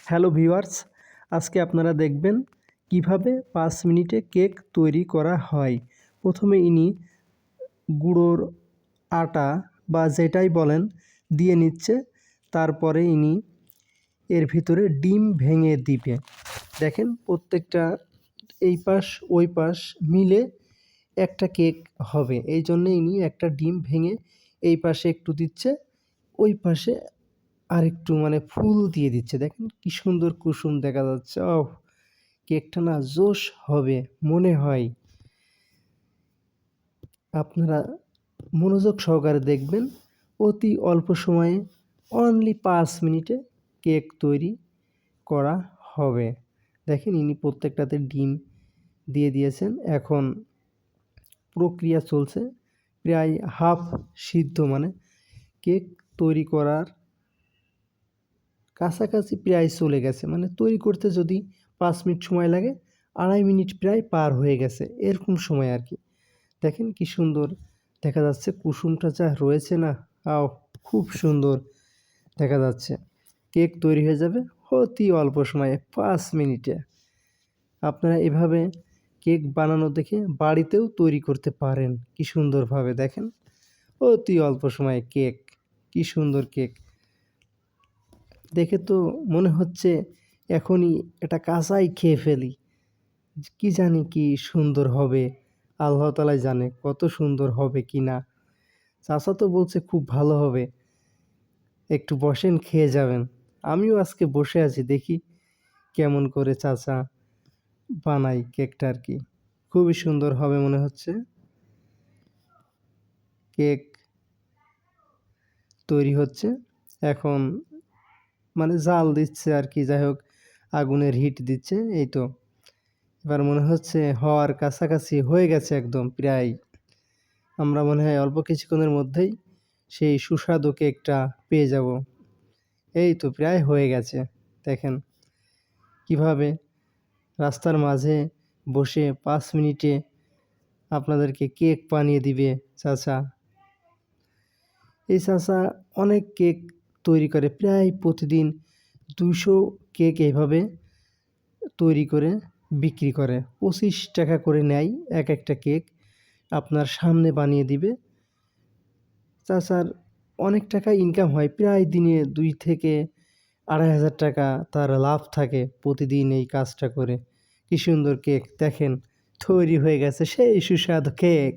Hello viewers, আজকে আপনারা দেখবেন কিভাবে 5 মিনিটে কেক তৈরি করা হয়। প্রথমে ইনি গুঁড়োর আটা বা যেটাই বলেন দিয়ে নিচ্ছে, তারপরে ইনি এর ভিতরে ডিম ভেঙে দিবে। দেখেন প্রত্যেকটা এই পাশ ওই পাশ মিলে একটা কেক হবে, এই জন্যে ইনি একটা ডিম ভেঙে এই পাশে একটু দিচ্ছে, ওই পাশে আরেকটু মানে ফুল দিয়ে দিচ্ছে। দেখেন কি সুন্দর কুসুম দেখা যাচ্ছে। কেকটা না জোশ হবে মনে হয়। আপনারা মনোযোগ সহকারে দেখবেন। অতি অল্প সময়ে অনলি 5 মিনিটে কেক তৈরি করা হবে। দেখেন ইনি প্রত্যেকটাতে ডিম দিয়ে দিয়েছেন। এখন প্রক্রিয়া চলছে, প্রায় হাফ সিদ্ধ, মানে কেক তৈরি করার কাছাকাছি প্রায় চলে গেছে। মানে তৈরি করতে যদি 5 মিনিট সময় লাগে, 2.5 মিনিট প্রায় পার হয়ে গেছে, এরকম সময় আর কি। দেখেন কি সুন্দর দেখা যাচ্ছে, কুসুমটা যা রয়েছে না, খুব সুন্দর দেখা যাচ্ছে। কেক তৈরি হয়ে যাবে অতি অল্প সময়ে, 5 মিনিটে। আপনারা এভাবে কেক বানানো দেখে বাড়িতেও তৈরি করতে পারেন কি সুন্দরভাবে। দেখেন অতি অল্প সময়ে কেক, কি সুন্দর কেক। দেখে তো মনে হচ্ছে এখনই এটা কাঁচাই খেয়ে ফেলি। কি জানি কি সুন্দর হবে, আল্লাহ তাআলাই জানে কত সুন্দর হবে কি না। চাচা তো বলছে খুব ভালো হবে, একটু বসেন খেয়ে যাবেন। আমিও আজকে বসে আছি, দেখি কেমন করে চাচা বানাই কেকটা আর কি। খুবই সুন্দর হবে মনে হচ্ছে। কেক তৈরি হচ্ছে এখন, মানে জাল দিচ্ছে আর কি, যাই হোক আগুনের হিট দিচ্ছে। এই তো এবার মনে হচ্ছে হওয়ার কাছাকাছি হয়ে গেছে একদম প্রায়। আমরা মনে হয় অল্প কিছুক্ষণের মধ্যেই সেই সুস্বাদু কেকটা পেয়ে যাব। এই তো প্রায় হয়ে গেছে। দেখেন কিভাবে রাস্তার মাঝে বসে 5 মিনিটে আপনাদেরকে কেক বানিয়ে দিবে চাচা। এই চাচা অনেক কেক তৈরি করে, প্রায় প্রতিদিন 200 কেক এইভাবে তৈরি করে বিক্রি করে। 25 টাকা করে নেয় এক একটা কেক, আপনার সামনে বানিয়ে দিবে। চাচার অনেক টাকা ইনকাম হয়, প্রায় দিনে 2 থেকে 2,500 টাকা তার লাভ থাকে প্রতিদিন এই কাজটা করে। কি সুন্দর কেক দেখেন তৈরি হয়ে গেছে, সেই সুস্বাদু কেক।